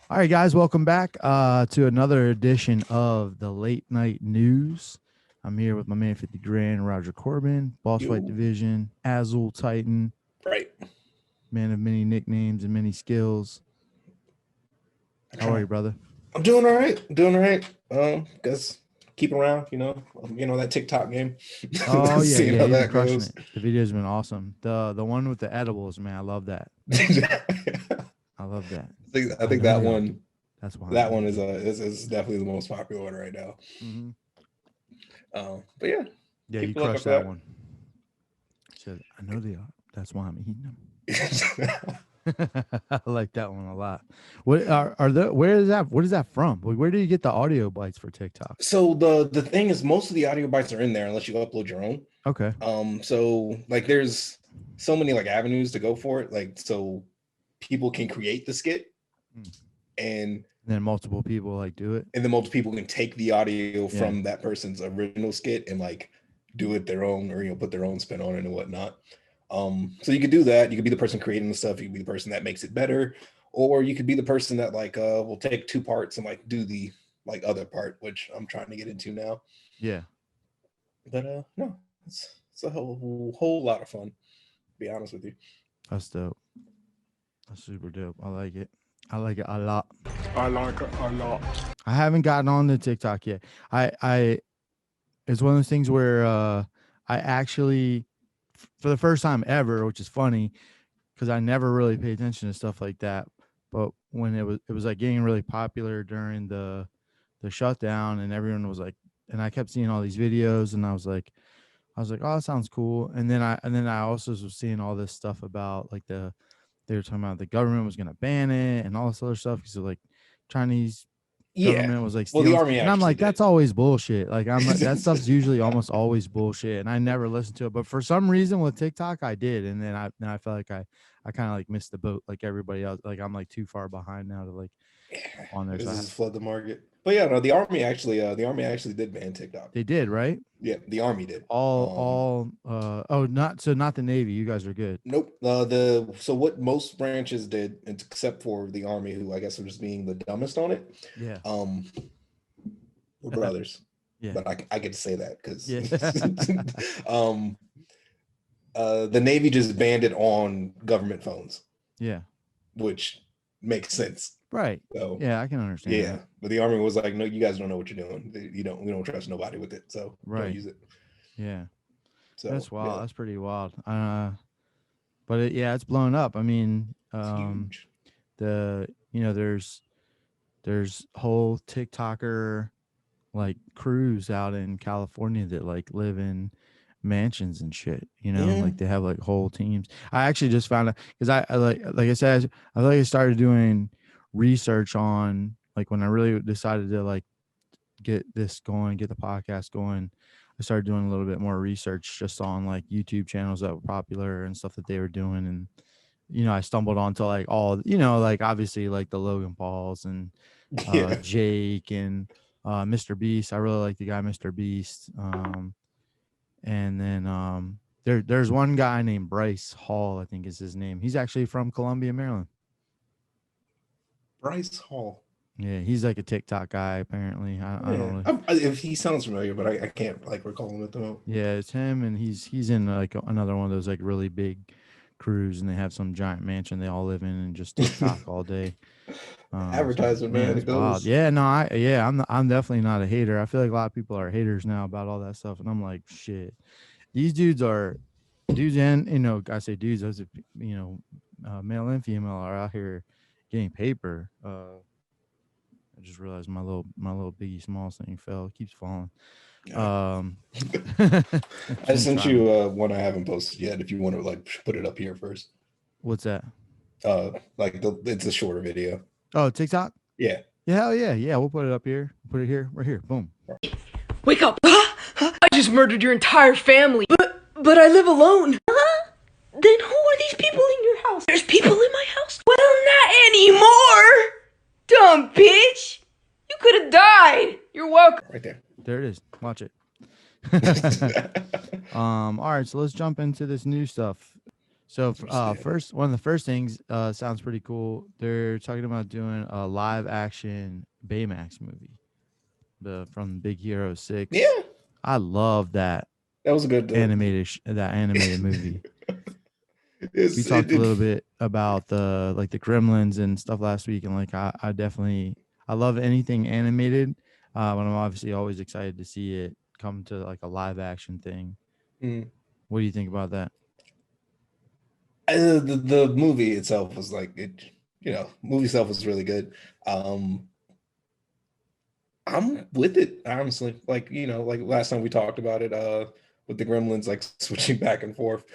All right, guys, welcome back to another edition of the Late Night News. I'm here with my man 50 Grand, Roger Corbin, Boss Fight Yo. Division, Azul Titan, Right. man of many nicknames and many skills. How are you, brother? I'm doing all right. Doing all right. Guess keep around, that TikTok game. Oh yeah, Seeing yeah, how you've been that crushing goes. it. The video's been awesome. The one with the edibles, man, I love that. I love that. I I think know that they are. one That's why I'm that one eating is definitely the most popular one right now. them. But yeah, Yeah, you keep a look crushed up that for one. He said, I know they are. That's why I'm eating them. that. I like that one a lot. What are the where is that? What is that from? Where do you get the audio bites for TikTok? So the thing is, most of the audio bites are in there unless you upload your own. Okay. So like there's so many like avenues to go for it. Like so people can create the skit Mm. and And then multiple people like do it. and then multiple people can take the audio Yeah. from that person's original skit and like do it their own or put their own spin on it and whatnot. So you could do that. You could be the person creating the stuff. You could be the person that makes it better, or you could be the person that like will take two parts and like do the like other part, which I'm trying to get into now. Yeah. But no, it's a whole lot of fun. To be honest with you. That's dope. That's super dope. I like it. I like it a lot. I like it a lot. I haven't gotten on the TikTok yet. I it's one of those things where I actually for the first time ever, which is funny because I never really pay attention to stuff like that. But when it was like getting really popular during the shutdown, and everyone was like, and I kept seeing all these videos, and I was like, oh, that sounds cool. And then I also was seeing all this stuff about like they were talking about the government was gonna ban it and all this other stuff because like Chinese Yeah. government was like Well, the stealing, army and I'm actually like, did. that's always bullshit. Like I'm like, that stuff's usually almost always bullshit, and I never listened to it. But for some reason with TikTok, I did, and then I felt like I kind of like missed the boat like everybody else. Like I'm like too far behind now to like Yeah, on there. this So is flood the market. But yeah, no, the army actually did ban TikTok. they did right. Yeah, the army did. Not the Navy. You guys are good. Nope. So what most branches did, except for the army, who I guess are just being the dumbest on it, Yeah. um, were brothers. Yeah. But I get to say that because Yeah. um, the Navy just banned it on government phones, Yeah. which makes sense. Right. So Yeah, I can understand yeah, that. but the army was like, no, you guys don't know what you're doing. We don't trust nobody with it, so don't Right. use it. Yeah. So That's wild. yeah, That's pretty wild. But yeah, it's blown up. I mean, it's huge. the there's whole TikToker like crews out in California that like live in mansions and shit. Yeah, Like they have like whole teams. I actually just found out because I like I said, I like I started doing research on like when I really decided to like get this going, get the podcast going. I started doing a little bit more research just on like YouTube channels that were popular and stuff that they were doing. And, I stumbled onto like all, like obviously like the Logan Pauls and yeah. Jake and Mr. Beast. I really like the guy Mr. Beast. And then there's one guy named Bryce Hall, I think is his name. He's actually from Columbia, Maryland. Bryce Hall. Yeah, he's like a TikTok guy apparently. I don't Yeah, really. if he sounds familiar, but I can't like recall him at the moment. Yeah, it's him, and he's in like another one of those like really big crews, and they have some giant mansion they all live in and just TikTok all day. Advertisement, Man, man, it's it wild. goes. Yeah, no, I'm definitely not a hater. I feel like a lot of people are haters now about all that stuff, and I'm like, shit, these dudes, and I say dudes, those are, male and female are out here getting paper. I just realized my little Biggie Smalls thing fell. It keeps falling. Yeah. Um, I been sent trying you to. one I haven't posted yet. If you want to like put it up here first, What's that? like it's a shorter video. Oh, TikTok. Yeah. Yeah, hell yeah, yeah. We'll put it up here. Put it here, right here. Boom. Wake up! I just murdered your entire family. But I live alone. Huh? Then who are these people in your house? There's people in my house? Well, not anymore. Dumb bitch. You could have died. You're welcome. Right there. There it is. Watch it. All right, so let's jump into this new stuff. So Understand. first, one of the first things sounds pretty cool. They're talking about doing a live action Baymax movie, from Big Hero 6. Yeah, I love that that was a good. that animated movie. We It's talked a little bit about the Gremlins and stuff last week, and like I definitely I love anything animated, but I'm obviously always excited to see it come to like a live action thing. Mm. What do you think about that? The movie itself was like it. Movie itself was really good. I'm with it, honestly. Like, like last time we talked about it, with the Gremlins, like switching back and forth.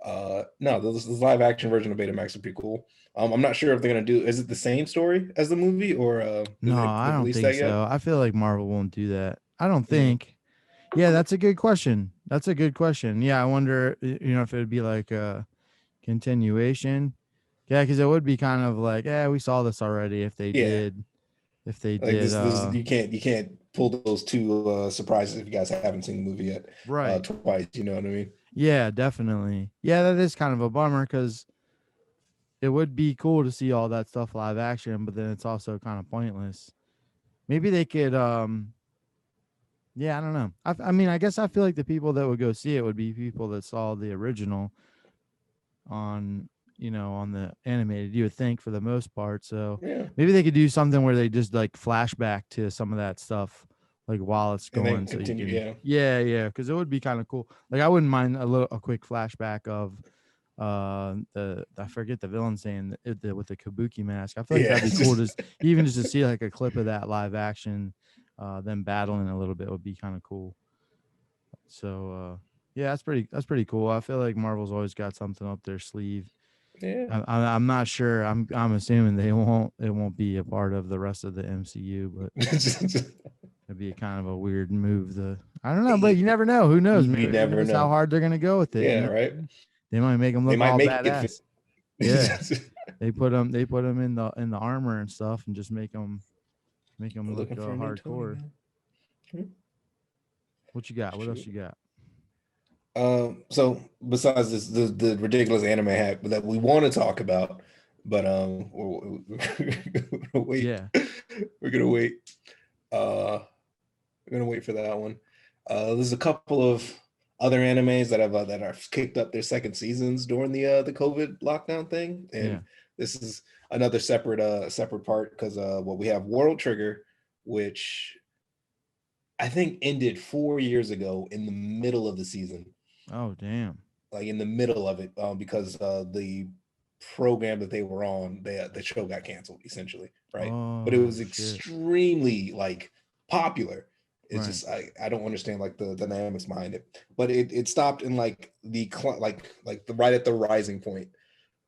No, this live action version of Betamax would be cool. I'm not sure if they're gonna do. Is it the same story as the movie, or did No, they I don't release think that yet? so. I feel like Marvel won't do that. I don't Mm. think. Yeah, that's a good question. That's a good question. Yeah, I wonder, if it would be like a continuation. Yeah, because it would be kind of like, yeah, we saw this already. Yeah, If they like did, this you can't pull those two surprises if you guys haven't seen the movie yet, right. twice. You know what I mean? Yeah, definitely. Yeah, that is kind of a bummer because it would be cool to see all that stuff live action, but then it's also kind of pointless. Maybe they could, yeah, I don't know. I mean, I guess I feel like the people that would go see it would be people that saw the original on, on the animated, you would think, for the most part. So Yeah, maybe they could do something where they just like flashback to some of that stuff like while it's and then going, so you continue. can, Yeah, yeah, because it would be kind of cool. Like I wouldn't mind a quick flashback of the I forget the villain's name, with the kabuki mask. I feel like yeah. that'd be cool, just even just to see like a clip of that live action, them battling a little bit would be kind of cool. So yeah, that's pretty cool. I feel like Marvel's always got something up their sleeve. Yeah. I'm not sure. I'm assuming it won't be a part of the rest of the MCU, but it'd be kind of a weird move. I don't know, but you never know. Who knows? You Maybe who never knows how know. hard they're gonna go with it? Yeah, right. They might make them They look might all make it fit. badass. Yeah, they put them in the armor and stuff, and just make them look Looking for a new Tony hardcore. now. What you got? What else Shoot. you got? So besides this, the ridiculous anime hack that we want to talk about, but we're gonna wait. Yeah. We're gonna wait. We're gonna wait for that one. There's a couple of other animes that have kicked up their second seasons during the COVID lockdown thing, and Yeah. this is another separate part because what we have World Trigger, which I think ended 4 years ago in the middle of the season, Oh damn. like in the middle of it, because the program that they were on, the show got canceled essentially, right? But it Oh was shit. extremely like popular. It's Right. just I don't understand like the dynamics behind it, but it stopped in like like the right at the rising point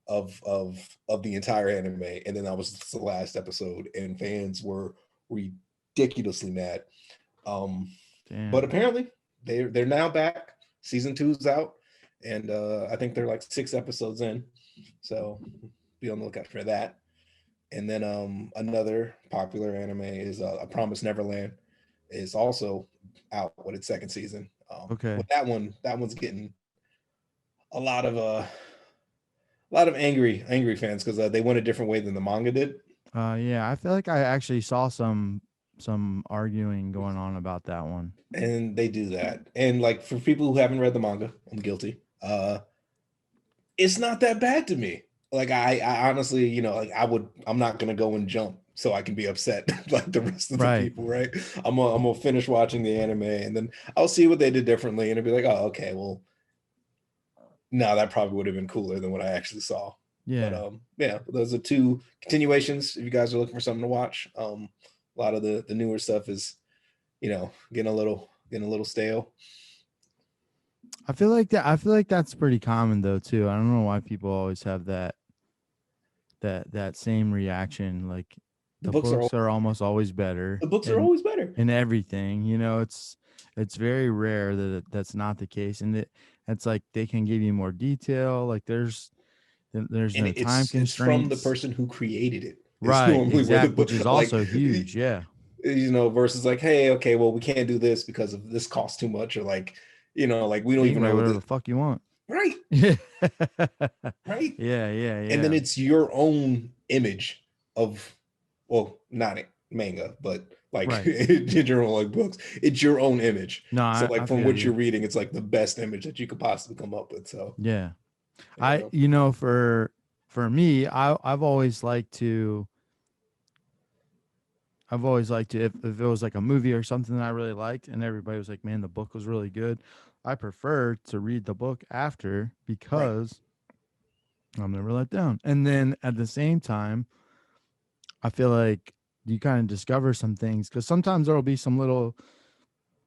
of the entire anime, and then that was the last episode, and fans were ridiculously mad. Um, but Damn. apparently they're now back. Season 2's out, and I think they're like 6 episodes in, so be on the lookout for that. And then another popular anime is A Promise Neverland is also out with its second season. Okay. But that one's getting a lot of angry fans because they went a different way than the manga did. Yeah, I feel like I actually saw some arguing going on about that one. And they do that. And like for people who haven't read the manga, I'm guilty. It's not that bad to me. Like I honestly, like I'm not gonna go and jump so I can be upset like the rest of the Right. people, right? I'm gonna finish watching the anime and then I'll see what they did differently and I'll be like, oh, okay, well, no, that probably would have been cooler than what I actually saw. Yeah. But yeah, those are two continuations if you guys are looking for something to watch. A lot of the newer stuff is, getting a little stale. I feel like that's pretty common though too. I don't know why people always have that same reaction. Like The the books books are are almost always better. the books are always better. in everything. It's very rare that that's not the case, and it's like they can give you more detail. Like there's And no time it's from the constraints. person who created it. It's Right, normally where the exactly, which is also huge. Yeah, versus like, hey, okay, well, we can't do this because of this costs too much, or like, like we don't you can even write know whatever that. the fuck you want. Right. Yeah. Right. Yeah, yeah, And then yeah. it's your own image of, well, not manga, but like Right. in general, like books, it's your own image. No, So I like from feel what you're you. reading, it's like the best image that you could possibly come up with. So Yeah. you know, For me, I've always liked to if it was like a movie or something that I really liked and everybody was like, man, the book was really good. I prefer to read the book after right. because I'm never let down. And then at the same time, I feel like you kind of discover some things because sometimes there will be some little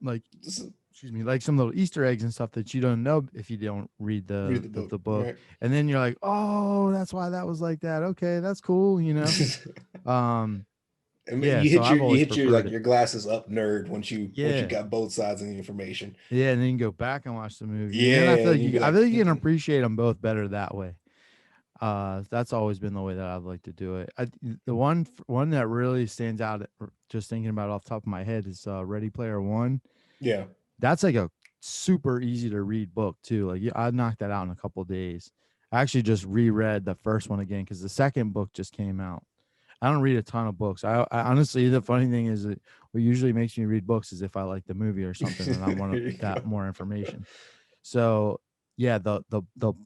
like Just excuse me, like some little Easter eggs and stuff that you don't know if you don't read read the book. the book. Right. And then you're like, oh, that's why that was like that. Okay, that's cool, you know. Um, I mean, yeah, so I've you always hit your preferred like it. your glasses up nerd once you Yeah. got both sides of the information. Yeah, and then you can go back and watch the movie. And then Yeah, and you be I like, feel like you can appreciate them both better that way. That's always been the way that I've liked to do it. The one that really stands out, just thinking about it off the top of my head, is Ready Player One. yeah, That's like a super easy to read book too. Like I knocked that out in a couple of days. I actually just reread the first one again because the second book just came out. I don't read a ton of books. I honestly, the funny thing is that what usually makes me read books is if I like the movie or something and I want there you that go. more information. So yeah, the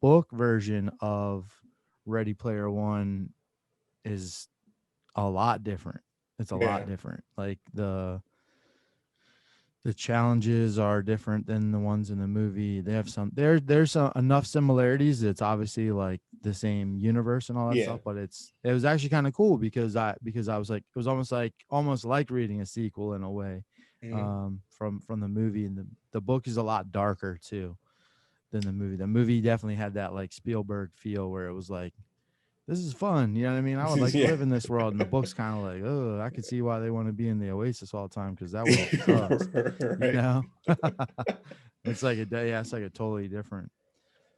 book version of Ready Player One is a lot different. It's a lot Yeah, different. Like the challenges are different than the ones in the movie. They have there's enough similarities. It's obviously like the same universe and all that yeah, stuff, but it was actually kind of cool because I was like it was almost like reading a sequel in a way mhm. from the movie, and the book is a lot darker too than the movie. The movie definitely had that like Spielberg feel where it was like this is fun. You know what I mean? I would like to Yeah. live in this world. And the book's kind of like, oh, I could see why they want to be in the Oasis all the time because that world sucks. You Right. know? It's like it's like a totally different.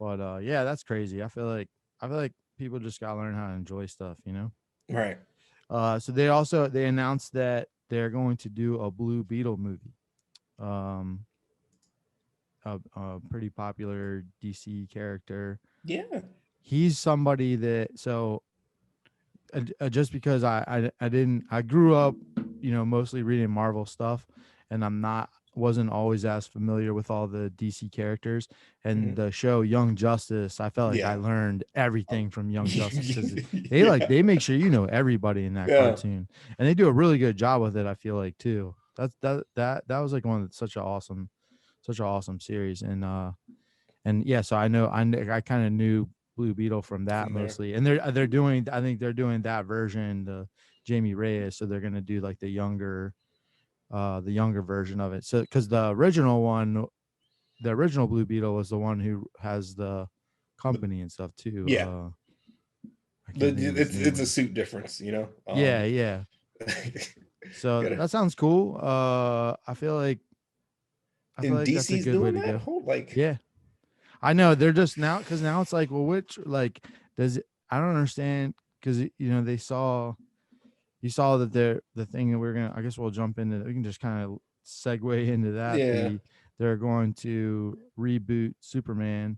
But yeah, that's crazy. I feel like people just gotta learn how to enjoy stuff, you know? Right. So they announced that they're going to do a Blue Beetle movie. Um a pretty popular DC character. Yeah. He's somebody that just because I didn't I grew up, you know, mostly reading Marvel stuff, and wasn't always as familiar with all the DC characters. And Mhm. the show Young Justice, I felt like I Yeah. learned everything from Young Justice because Yeah. they make sure you know everybody in that Yeah. cartoon, and they do a really good job with it. I feel like too. That was like one of such an awesome series, and yeah, so I kind of knew Blue Beetle from that From there. mostly, and they're doing I think they're doing that version, the Jamie Reyes, so they're gonna do like the younger version of it. So because the original Blue Beetle was the one who has the The, company and stuff too. yeah. I can't think of his It's a name. suit difference, you know. Yeah, yeah. So Gotta, that sounds cool. I feel and like that's a DC's good way doing to that go. whole like Yeah. I know they're just now because now it's like, well, which like does it? I don't understand because you know you saw that the thing that we're gonna. I guess we'll jump into. We can just kind of segue into that. yeah, They're going to reboot Superman,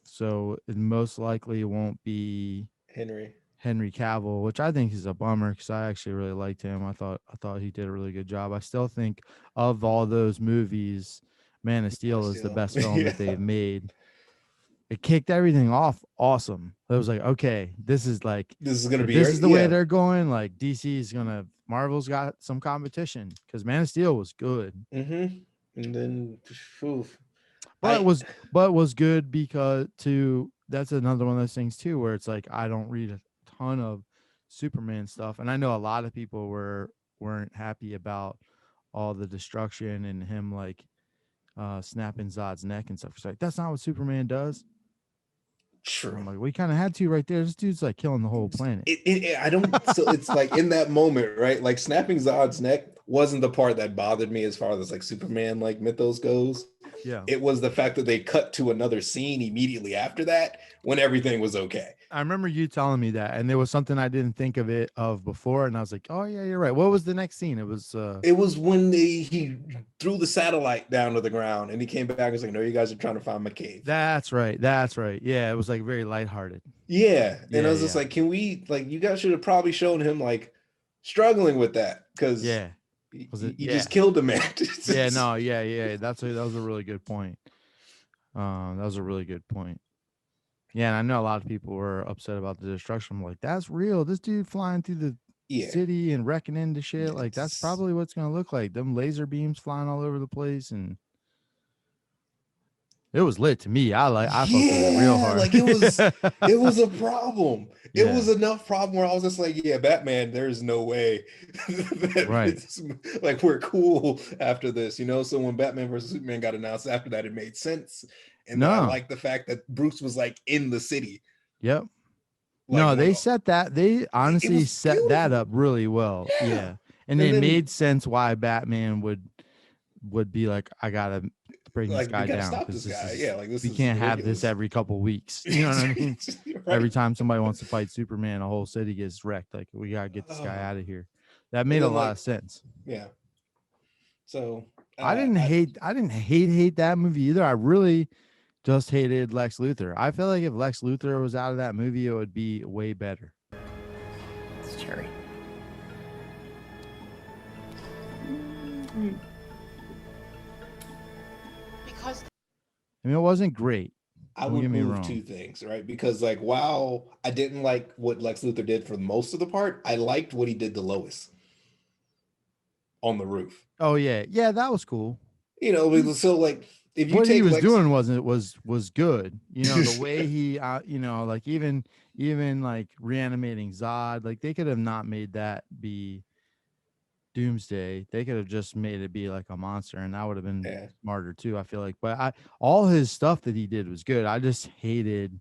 so it most likely won't be Henry. Henry Cavill, which I think is a bummer because I actually really liked him. I thought he did a really good job. I still think of all those movies, Man of Man of Steel is the Steel. best film that Yeah. they've made. It kicked everything off awesome. It was like, okay, this is like This is gonna if be this is the way yeah. they're going, like DC is gonna Marvel's got some competition because Man of Steel was good. Mm-hmm. And then oof. But I was good because that's another one of those things too where it's like I don't read a ton of Superman stuff. And I know a lot of people weren't happy about all the destruction and him like snapping Zod's neck and stuff. It's like that's not what Superman does. And true. I'm like, we kind of had to right there. This dude's like killing the whole planet. I don't so it's like in that moment, right? Like snapping Zod's neck wasn't the part that bothered me as far as like Superman like mythos goes. Yeah. It was the fact that they cut to another scene immediately after that when everything was okay. I remember you telling me that, and there was something I didn't think of before, and I was like, "Oh yeah, you're right." What was the next scene? It was It was when he threw the satellite down to the ground and he came back and was like, no, you guys are trying to find my cave. That's right. That's right. Yeah, it was like very lighthearted. Yeah. And Yeah, I was just yeah. like, can we, like, you guys should have probably shown him like struggling with that because Yeah. Was it? you Yeah. just killed a man. Yeah. No. Yeah. Yeah. That was a really good point. That was a really good point. Yeah, and I know a lot of people were upset about the destruction. I'm like, that's real. This dude flying through the Yeah. city and wrecking into shit. Like, that's It's- probably what's gonna look like. Them laser beams flying all over the place, and it was lit to me. I fucked with it real hard. Like it was a problem. It Yeah. was enough problem where I was just like, yeah, Batman, there's no way that Right. like we're cool after this, you know. So when Batman versus Superman got announced after that, it made sense. And then I No. like the fact that Bruce was like in the city. Yep. Like, No, when- they set that. They honestly was set that beautiful. up really well. Yeah. Yeah, and And it then- made sense why Batman would be like, I gotta bring like this we guy gotta down stop because this guy. is, Yeah, like this we is can't have ridiculous. this every couple weeks. You know what I mean? Right. Every time somebody wants to fight Superman, a whole city gets wrecked. Like, we gotta get this guy out of here. That made a then, lot like, of sense. Yeah. So I didn't hate that movie either. I really just hated Lex Luthor. I feel like if Lex Luthor was out of that movie, it would be way better. It's cherry. Because I mean, it wasn't great. I Don't would get me move wrong. two things, right? Because like while I didn't like what Lex Luthor did for most of the part, I liked what he did to Lois on the roof. Oh yeah, yeah, that was cool. You know, so like if you What take he was Lex, doing was good. You know, the way he, you know, like even like reanimating Zod, like they could have not made that be Doomsday. They could have just made it be like a monster, and that would have been Yeah. smarter too. I feel like, but all his stuff that he did was good. I just hated,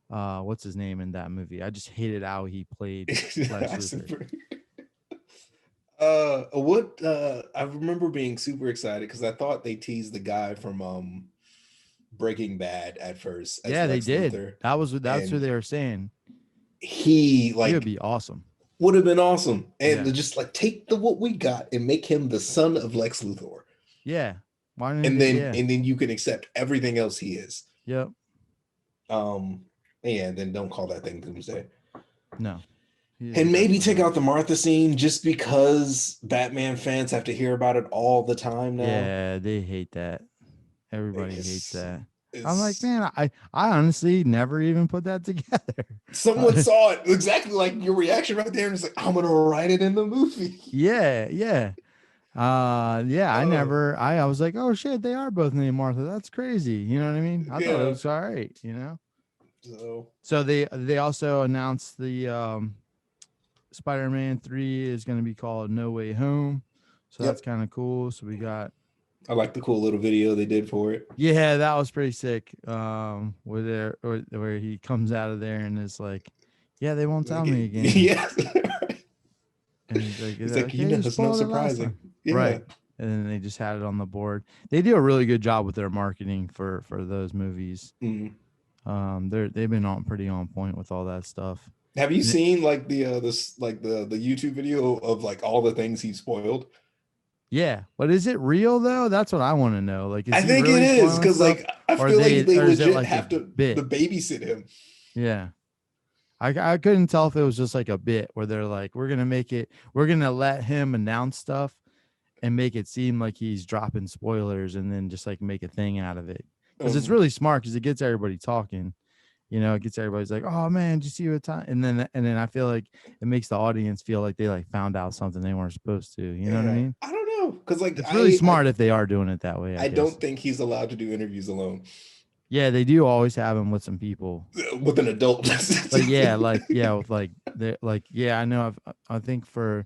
what's his name in that movie? I just hated how he played Lex Luthor. I remember being super excited because I thought they teased the guy from Breaking Bad at first. As Yeah, Lex they did. Luthor. That's what And they were saying. He He like would be awesome. would have been awesome. And Yeah. just like take what we got and make him the son of Lex Luthor. Yeah. Why didn't And they- then yeah. and then you can accept everything else he is. Yep. And then don't call that thing Doomsday. No. And maybe take out the Martha scene just because Batman fans have to hear about it all the time now. Yeah, they hate that. Everybody It's- hates that. it's- I'm like, man, I honestly never even put that together. Someone saw it exactly like your reaction right there, and it's like, I'm gonna write it in the movie. Yeah, yeah. Yeah, I Oh. never I was like, oh shit, they are both named Martha. That's crazy. You know what I mean? I thought Yeah. it was all right, you know. So So they also announced the Spider-Man 3 is gonna be called No Way Home. So Yep. that's kind of cool. So we got I like the cool little video they did for it. yeah, that was pretty sick. Where he comes out of there and is like, yeah, they won't tell me again. Yeah. And he's like, It's "Yeah, like, you okay, know, you it's no spoiled it last surprising. time." Yeah. Right. And then they just had it on the board. They do a really good job with their marketing for those movies. Mhm. They've been pretty on point with all that stuff. Have you Yeah. seen like the YouTube video of like all the things he spoiled? Yeah, but is it real though? That's what I want to know. Like, is I he think really it is spoiling because stuff? like I Or feel they- like they or is it legit like a have to bit? babysit him. Yeah. I couldn't tell if it was just like a bit where they're like, we're gonna let him announce stuff and make it seem like he's dropping spoilers and then just like make a thing out of it. Because it's really smart because it gets everybody talking. You know, it gets everybody's like, oh man, did you see what time? And then I feel like it makes the audience feel like they like found out something they weren't supposed to. You know what I Yeah. mean? I don't know because like It's really smart if they are doing it that way. I guess. don't think he's allowed to do interviews alone Yeah, they do always have him with some people. with an adult. But yeah, with I know. I think for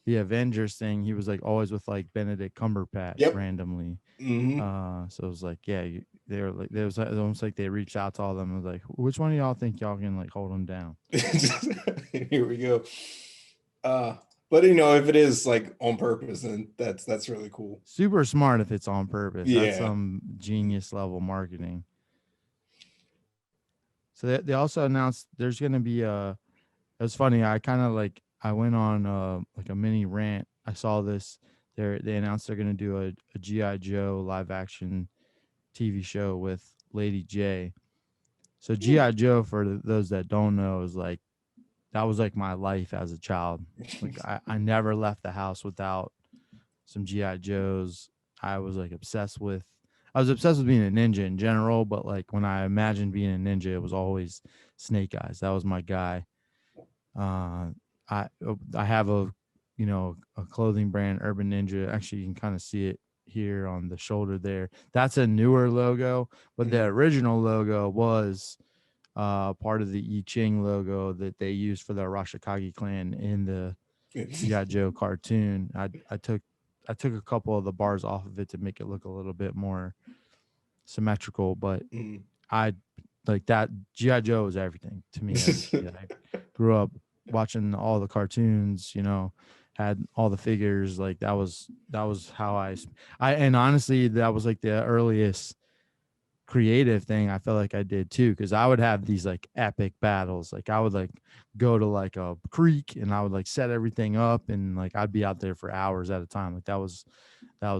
the Avengers thing, he was like always with like Benedict Cumberbatch Yep. randomly. Mhm. So it was like, yeah, they were like, there was almost like they reached out to all of them and was like, which one of y'all think y'all can like hold him down? Here we go. But if it is like on purpose, then that's really cool. Super smart if it's on purpose. That's Yeah. some genius level marketing. So they also announced there's going to be a. It was funny. I went on like a mini rant. I saw this. They announced they're going to do a GI Joe live action TV show with Lady J. So GI Joe, for those that don't know, is like that was like my life as a child. Like I never left the house without some GI Joes. I was like obsessed with. I was obsessed with being a ninja in general, but like when I imagined being a ninja, it was always Snake Eyes. That was my guy. Uh, I have a clothing brand, Urban Ninja. Actually, you can kind of see it here on the shoulder there. That's a newer logo, but the original logo was part of the I Ching logo that they used for the Arashikage clan in the G.I. Joe cartoon. I took a couple of the bars off of it to make it look a little bit more symmetrical, but I like that. G.I. Joe was everything to me as a kid. I grew up watching all the cartoons, had all the figures. Like that was how and honestly, that was like the earliest creative thing I felt like I did too, because I would have these like epic battles. Like I would like go to like a creek and I would like set everything up and like I'd be out there for hours at a time. Like that was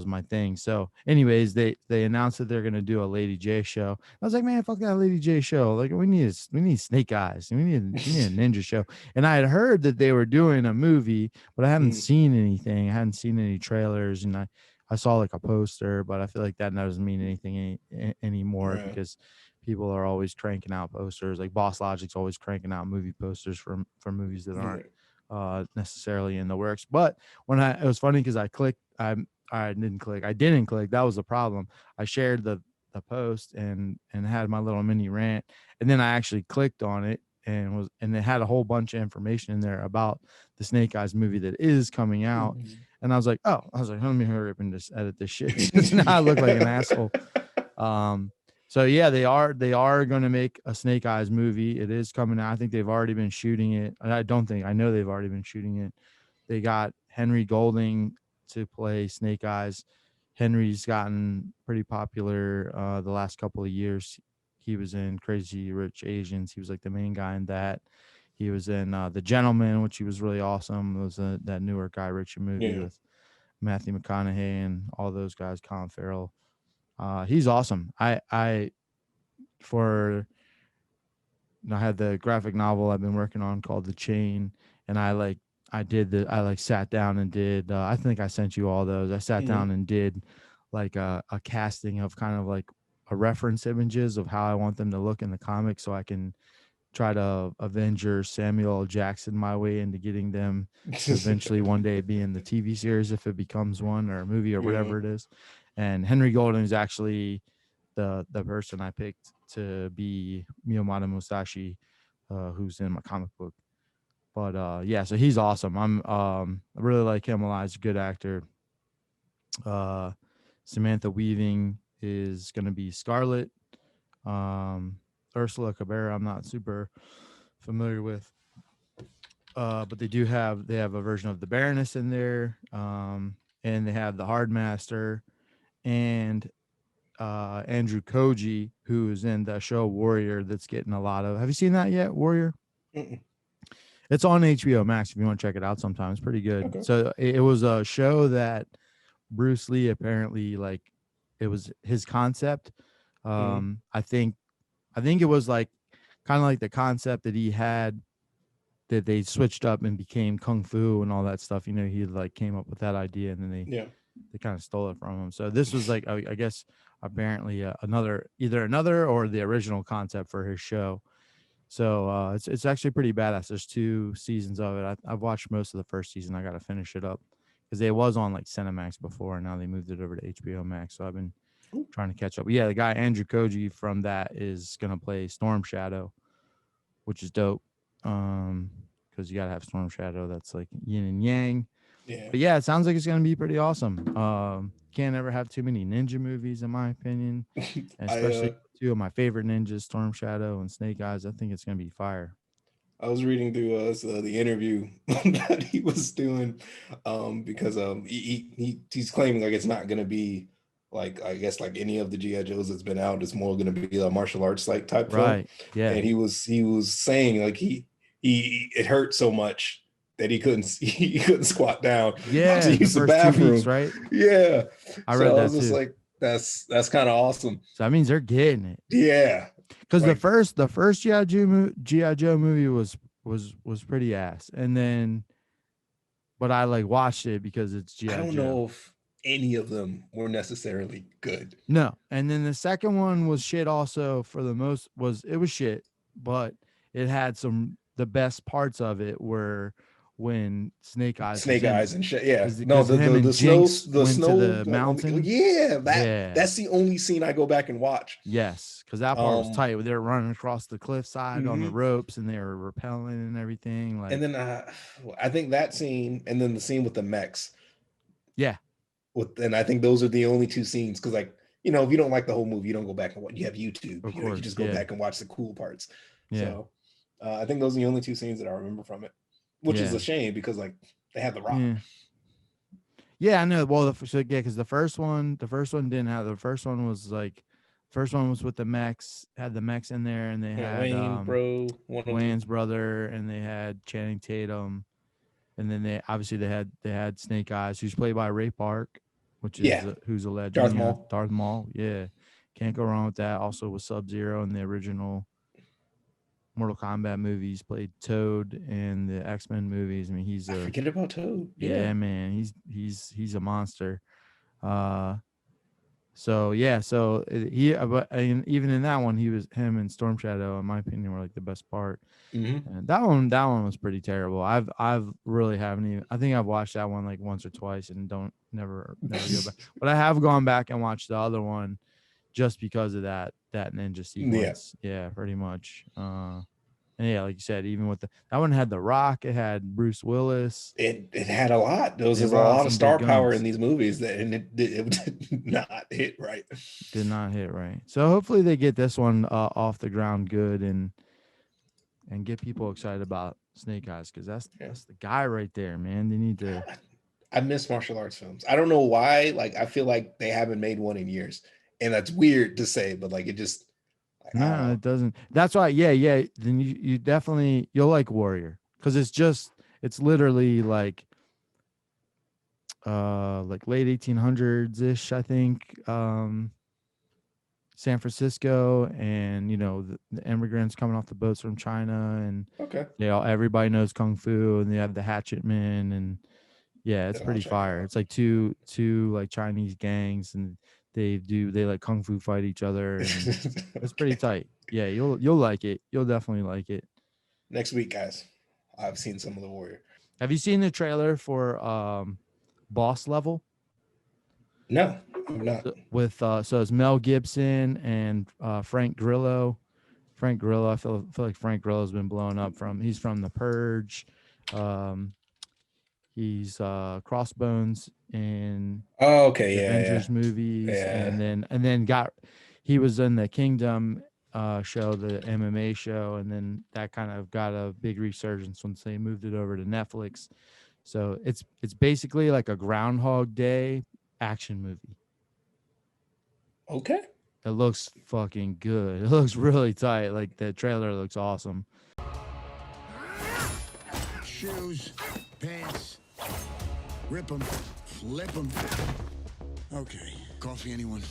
my thing. So anyways, they announced that they're gonna do a Lady J show. I was like, man, fuck that Lady J show. Like we need Snake Eyes. We need a ninja show. And I had heard that they were doing a movie, but I hadn't seen anything. I hadn't seen any trailers, and I saw like a poster, but I feel like that doesn't mean anything anymore because people are always cranking out posters. Like Boss Logic's always cranking out movie posters for movies that aren't necessarily in the works. But it was funny because I didn't click. That was the problem. I shared the post and had my little mini rant, and then I actually clicked on it and it had a whole bunch of information in there about the Snake Eyes movie that is coming out. And I was like, let me hurry up and just edit this shit because now I look like an asshole. So yeah, they are going to make a Snake Eyes movie. It is coming out. I think they've already been shooting it. I know they've already been shooting it. They got Henry Golding to play Snake Eyes. Henry's gotten pretty popular the last couple of years. He was in Crazy Rich Asians. He was like the main guy in that. He was in The Gentleman, which he was really awesome. It was that newer Guy Ritchie movie with Matthew McConaughey and all those guys, Colin Farrell. He's awesome. I had the graphic novel I've been working on called The Chain, and I sat down and did, I think I sent you all those. I sat down and did like a casting of kind of like a reference images of how I want them to look in the comic so I can try to Avenger Samuel L. Jackson my way into getting them to eventually one day be in the TV series if it becomes one or a movie or whatever it is. And Henry Golding is actually the person I picked to be Miyamoto Musashi, who's in my comic book. But yeah, so he's awesome. I really like him a lot. He's a good actor. Samantha Weaving is going to be Scarlet. Ursula Cabrera, I'm not super familiar with. But they have a version of the Baroness in there. And they have the Hardmaster and Andrew Koji, who is in the show Warrior that's getting a lot of. Have you seen that yet, Warrior? It's on HBO Max if you want to check it out sometime. It's pretty good. Okay. So it was a show that Bruce Lee apparently, like, it was his concept. I think it was like kind of like the concept that he had that they switched up and became Kung Fu and all that stuff. He like came up with that idea and then they kind of stole it from him. So this was like, I guess apparently either another or the original concept for his show. So it's actually pretty badass. There's 2 seasons of it. I've watched most of the first season. I got to finish it up because it was on like Cinemax before, and now they moved it over to HBO Max. So I've been trying to catch up. But yeah, the guy Andrew Koji from that is gonna play Storm Shadow, which is dope. Because you gotta have Storm Shadow that's like yin and yang. Yeah. But yeah, it sounds like it's gonna be pretty awesome. Can't ever have too many ninja movies, in my opinion, and especially 2 of my favorite ninjas, Storm Shadow and Snake Eyes. I think it's gonna be fire. I was reading through the interview that he was doing, because he's claiming like it's not gonna be like, I guess, like any of the GI Joes that's been out. It's more gonna be a martial arts like type film. Right. Yeah. And he was saying like he it hurt so much that he couldn't squat down Yeah. to The use the first 2 bathroom. weeks, right? Yeah. I read So I that was just too. like, that's kind of awesome. So that means they're getting it. Yeah. Because Like- the first GI Joe movie was pretty ass, and then, but I like watched it because it's GI Joe. I don't know if any of them were necessarily good. No, and then the second one was shit. Also, for the most it was shit, but it had the best parts of it were when Snake Eyes and shit. Yeah. 'Cause No, him and the snow, Jinx the went to snow, the mountain. Yeah, Yeah. that's the only scene I go back and watch. Yes, because that part was Um, tight. They were running across the cliffside on the Mhm. ropes, and they were rappelling and everything. Like, And then I think that scene, and then the scene with the mechs. Yeah. And I think those are the only 2 scenes, because, like, you know, if you don't like the whole movie, you don't go back and watch. You have YouTube. Of You know, you course, just go yeah. back and watch the cool parts. Yeah. So I think those are the only 2 scenes that I remember from it, which is Yeah. a shame because, like, they had The Rock. Yeah. Yeah, I know. Well, because the first one didn't have. The first one was with the mechs, had the mechs in there, and they had Wayne, bro, one of them. Wayne's brother, and they had Channing Tatum, and then they had Snake Eyes, who's played by Ray Park, which is Yeah. who's a legend. Darth yeah, Maul. Darth Maul, yeah, can't go wrong with that. Also with Sub-Zero in the original Mortal Kombat movies, played Toad in the X-Men movies. I mean, he's I a forget about Toad. yeah, man, he's a monster. So yeah, but even in that one, him and Storm Shadow, in my opinion, were like the best part. Mhm. And that one was pretty terrible. I've really haven't even. I think I've watched that one like once or twice and never go back. But I have gone back and watched the other one just because of that ninja sequence. Yeah, pretty much. And yeah, like you said, even with that one had The Rock, it had Bruce Willis. It had a lot. There was They a brought out lot some of big star power guns. in these movies it did not hit right. Did not hit right. So hopefully they get this one off the ground good and get people excited about Snake Eyes, because that's the guy right there, man. They need to. I miss martial arts films. I don't know why. Like, I feel like they haven't made one in years, and that's weird to say, but like, it just. No, it doesn't. That's why. Yeah. Then you definitely you'll like Warrior, because it's literally like late 1800s ish, I think. San Francisco, and the immigrants coming off the boats from China, and Okay. everybody knows kung fu, and they have the hatchet men, and yeah, it's Yeah, I'll pretty check it fire. out. It's like two like Chinese gangs, and they like kung fu fight each other, and it's pretty tight. Yeah, you'll like it. You'll definitely like it. Next week, guys. I've seen some of the Warrior. Have you seen the trailer for Boss Level? No, I'm not. With so it's Mel Gibson and Frank Grillo. Frank Grillo, I feel like Frank Grillo's been blowing up he's from The Purge. He's Crossbones in Oh, okay, the yeah, Avengers movies, Yeah. and then he was in the Kingdom show, the MMA show, and then that kind of got a big resurgence once they moved it over to Netflix. So it's basically like a Groundhog Day action movie. Okay. It looks fucking good. It looks really tight. Like, the trailer looks awesome. Shoes, pants, rip them, flip them. Okay, coffee, anyone?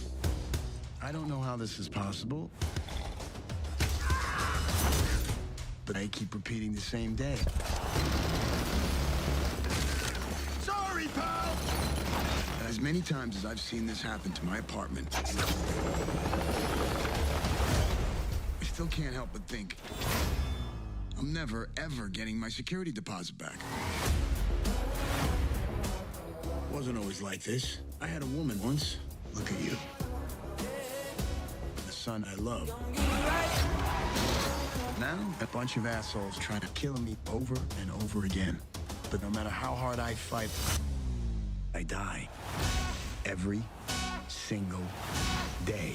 I don't know how this is possible, but I keep repeating the same day. Sorry, pal! And as many times as I've seen this happen to my apartment, I still can't help but think I'm never, ever getting my security deposit back. Wasn't always like this. I had a woman once. Look at you. The son I love. Now, a bunch of assholes trying to kill me over and over again. But no matter how hard I fight, I die. Every single day.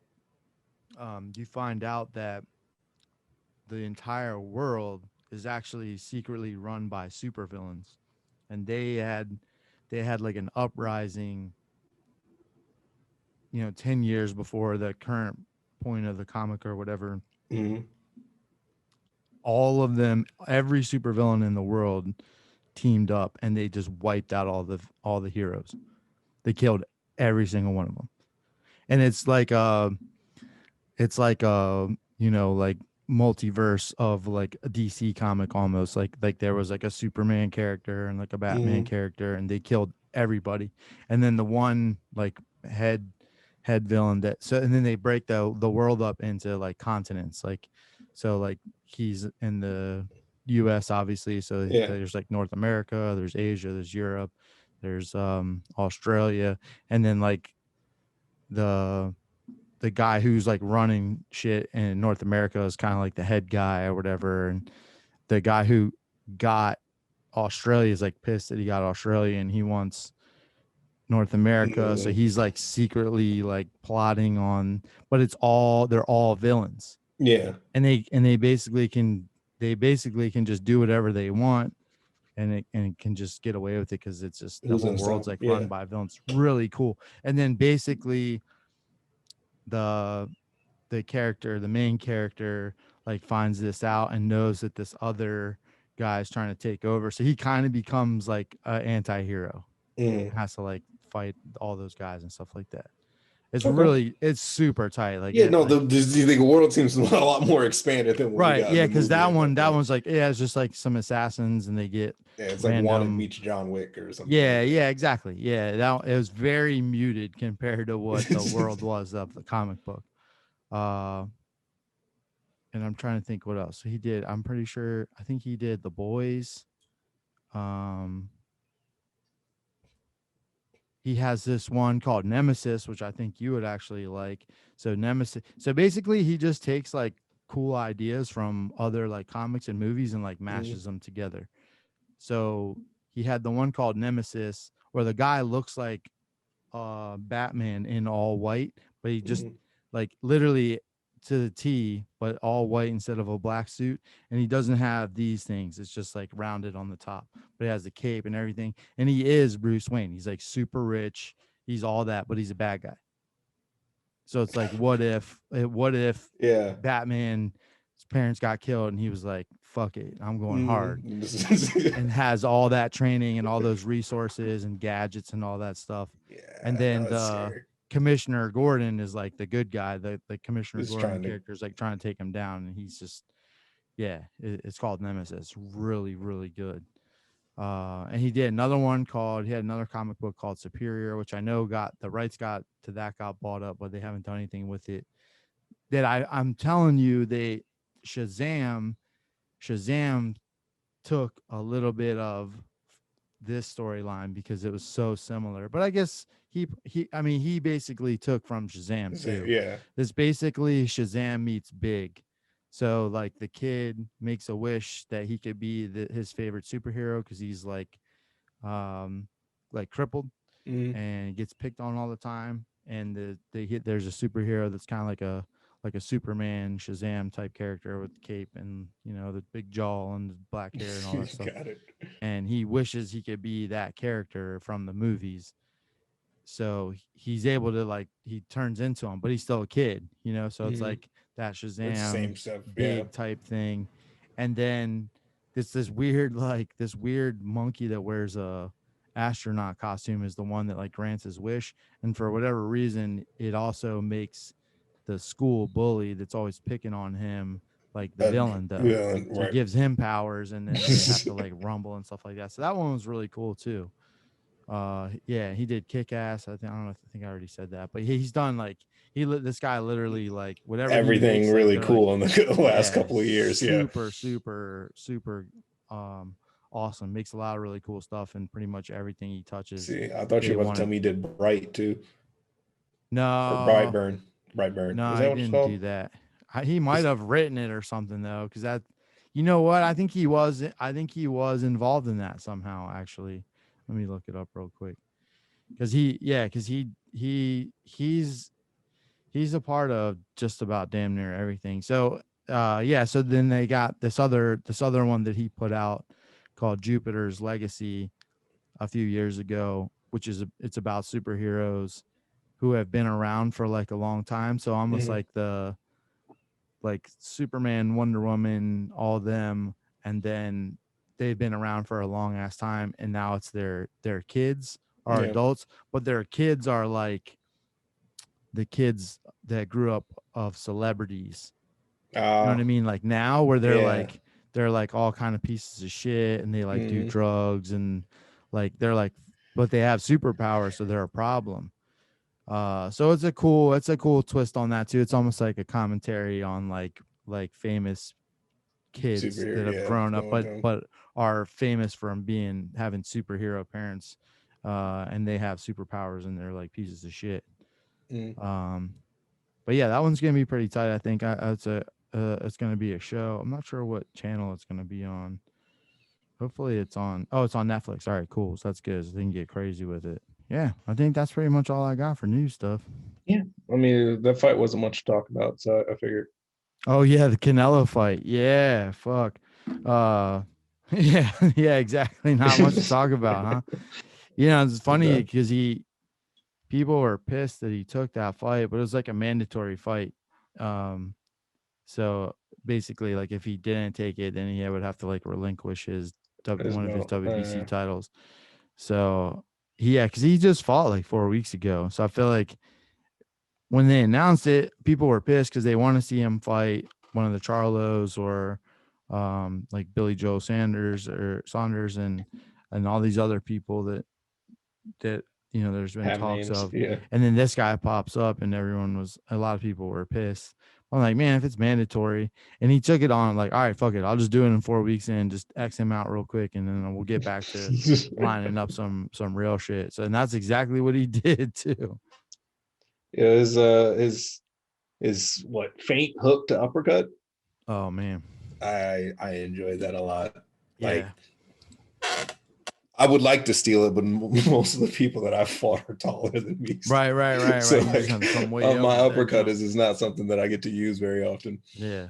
you find out that the entire world is actually secretly run by supervillains, and they had like an uprising, 10 years before the current point of the comic or whatever. Mhm. All of them, every supervillain in the world teamed up, and they just wiped out all the heroes. They killed every single one of them. And it's like like multiverse of like a DC comic almost. Like there was like a Superman character and like a Batman Mhm. character, and they killed everybody. And then the one like head villain and then they break the world up into like continents. Like so like he's in the US obviously, so Yeah. there's like North America, there's Asia, there's Europe, there's Australia, and then like the the guy who's like running shit in North America is kind of like the head guy or whatever. And the guy who got Australia is like pissed that he got Australia and he wants North America. So Mhm. he's like secretly like plotting on, but they're all villains. Yeah. And they basically can just do whatever they want, and it can just get away with it because it's just the Who's whole gonna world's stop? like Yeah. run by villains. Really cool. And then basically the the main character, like finds this out and knows that this other guy is trying to take over. So he kind of becomes like an anti-hero, Mhm. has to like fight all those guys and stuff like that. Okay. It's super tight. Like Yeah, it, no, like the world seems a lot more expanded than what we right, got in yeah, the because movie at that that point. one's like it's just like some assassins and they get Yeah, it's like Wanted random. meets John Wick or something Yeah, like yeah, exactly. Yeah, that it was very muted compared to what the that. world was of the comic book. Uh, and I'm trying to think what else. So he did. I'm pretty sure. I think he did The Boys. Um, he has this one called Nemesis, which I think you would actually like. So Nemesis. So basically, he just takes like cool ideas from other like comics and movies and like Mhm. mashes them together. So he had the one called Nemesis, where the guy looks like Batman in all white, but he just Mhm. like literally to the T, but all white instead of a black suit. And he doesn't have these things. It's just like rounded on the top, but he has the cape and everything. And he is Bruce Wayne. He's like super rich. He's all that, but he's a bad guy. So it's like, what if Yeah. Batman's parents got killed and he was like, fuck it, I'm going hard, Mhm. and has all that training and all those resources and gadgets and all that stuff. And Yeah, then no, it's the scary. Commissioner Gordon is like the good guy. The Commissioner Just Gordon trying to. character is like trying to take him down, and he's just it's called Nemesis. Really, really good. And he did another one called he had another comic book called Superior, which I know got bought up, but they haven't done anything with it. That I'm telling you, they Shazam Shazam took a little bit of this storyline because it was so similar. But I guess he basically took from Shazam too. Yeah. This basically Shazam meets Big. So like the kid makes a wish that he could be his favorite superhero because he's like crippled Mhm. and gets picked on all the time. And there's a superhero that's kind of like a Superman Shazam type character with the cape and the big jaw and the black hair and all that stuff. Got it. And he wishes he could be that character from the movies. So he's able to like he turns into him, but he's still a kid. So it's Mhm. like that It's the Shazam same stuff. Yeah. big type thing. And then this weird monkey that wears a astronaut costume is the one that like grants his wish. And for whatever reason, it also makes the school bully that's always picking on him like the villain though. Yeah, So he right. gives him powers, and then they have to like rumble and stuff like that. So that one was really cool too. Yeah, he did Kick Ass. I don't know if I think I already said that, but he's done like this guy literally like whatever he Everything makes, like really they're like cool in the last yeah, couple of years. Yeah. super, super, super awesome. Makes a lot of really cool stuff, and pretty much everything he touches See, I thought you they were about to tell want me you did Bright too, or no, Brightburn. Brightburn. no, Is I that what it's didn't called? do that. He might It's- have written it or something though, because that you know what, I think he was involved in that somehow actually. Let me look it up real quick. Because he's He's a part of just about damn near everything. So yeah, so then they got this other one that he put out called Jupiter's Legacy a few years ago, which is it's about superheroes who have been around for like a long time. So almost Mhm. like like Superman, Wonder Woman, all of them, and then they've been around for a long ass time, and now it's their kids are Yeah. adults, but their kids are like the kids that grew up of celebrities. You know what I mean? Like now where Yeah. they're like all kind of pieces of shit and they like do Mhm. drugs and like they're like but they have superpowers, so they're a problem. So it's a cool twist on that too. It's almost like a commentary on like famous kids that Superhero, have yeah. grown up Going down. but are famous from having superhero parents, and they have superpowers and they're like pieces of shit. Mm. But yeah, that one's gonna be pretty tight. I think it's gonna be a show. I'm not sure what channel it's gonna be on. Hopefully it's on. Oh, it's on Netflix. All right, cool. So that's good. So they can get crazy with it. Yeah, I think that's pretty much all I got for news stuff. Yeah. I mean, that fight wasn't much to talk about, so I figured. Oh yeah, the Canelo fight. Yeah, fuck. Yeah, yeah, exactly. Not much to talk about, huh? You know, it's funny because people were pissed that he took that fight, but it was like a mandatory fight. So basically, like if he didn't take it, then he would have to like relinquish one of his WBC titles. So yeah, because he just fought like 4 weeks ago. So I feel like when they announced it, people were pissed because they want to see him fight one of the Charlos or like Billy Joe Sanders and all these other people that there's been Have talks names. of. Yeah. And then this guy pops up and a lot of people were pissed. I'm like, man, if it's mandatory, and he took it on, like, all right, fuck it, I'll just do it in 4 weeks and just X him out real quick, and then we'll get back to lining up some real shit. So, and that's exactly what he did too. Yeah, his what, feint hook to uppercut. Oh man, I enjoyed that a lot. Like, yeah, I would like to steal it, but most of the people that I've fought are taller than me. right. So You just like, have to come way my over there, uppercut no. is not something that I get to use very often. Yeah,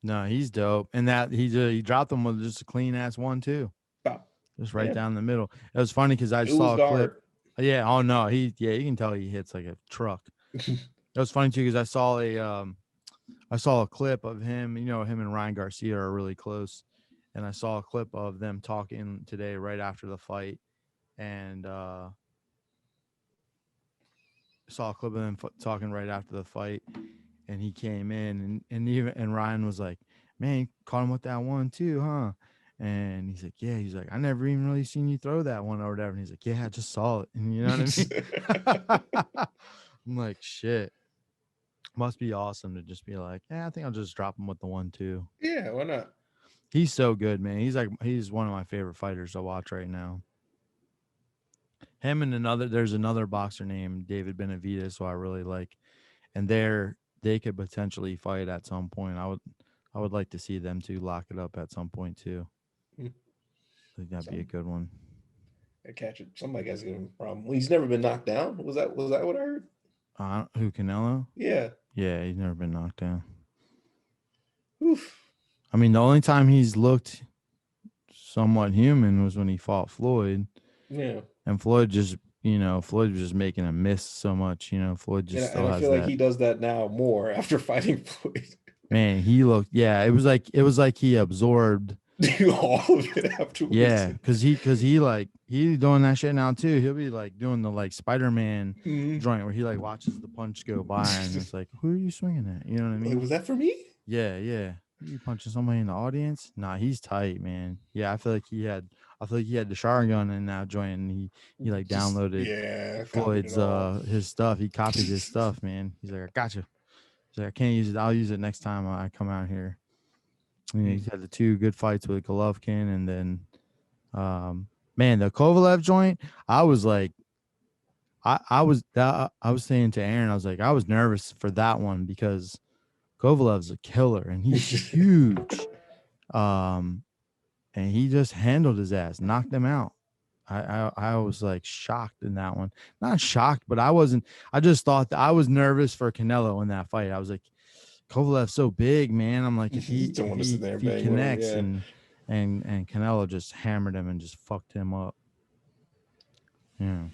no, he's dope, and that he dropped him with just a clean ass 1-2, Bop. just right Yeah. down the middle. It was funny because I It saw was a clip. guard. Yeah, oh no, you can tell he hits like a truck. It was funny too because I saw a clip of him. You know, him and Ryan Garcia are really close, and I saw a clip of them talking today right after the fight, and saw a clip of them talking right after the fight, and he came in, and Ryan was like, "Man, you caught him with that 1-2, huh?" And he's like, "Yeah." He's like, "I never even really seen you throw that one or whatever." And he's like, "Yeah, I just saw it." And you know what I mean? I'm like, shit. Must be awesome to just be like, yeah, I think I'll just drop him with the 1-2. Yeah, why not? He's so good, man. He's one of my favorite fighters to watch right now. Him and there's another boxer named David Benavidez who I really like, and they could potentially fight at some point. I would like to see them two lock it up at some point too. Hmm. I think that'd be a good one. I catch it. Somebody has a problem. Well, he's never been knocked down. Was that what I heard? Who, Canelo? Yeah. Yeah, he's never been knocked down. Oof. I mean, the only time he's looked somewhat human was when he fought Floyd. Yeah. And Floyd just, Floyd was just making him miss so much. Floyd just And I feel like he does that now more after fighting Floyd. Man, he looked. Yeah, it was like he absorbed all of it afterwards. Yeah, because he doing that shit now too. He'll be like doing the like Spider-Man joint where he like watches the punch go by and it's like, who are you swinging at? You know what I mean? Like, was that for me? Yeah. You punching somebody in the audience? Nah, he's tight, man. Yeah, I feel like he had the shower gun in that joint, and he like downloaded Floyd's his stuff. He copied his stuff, man. He's like, I got you. He's like, I can't use it. I'll use it next time I come out here. And he's had the 2 good fights with Golovkin, and then, man, the Kovalev joint. I was like, I was saying to Aaron, I was like, I was nervous for that one because Kovalev's a killer and he's huge. And he just handled his ass, knocked him out. I was like shocked in that one. Not shocked, but I wasn't. I just thought that I was nervous for Canelo in that fight. I was like, Kovalev's so big, man. I'm like, if You he don't if want to sit he there if and he bang with him, connects yeah. and Canelo just hammered him and just fucked him up. Yeah.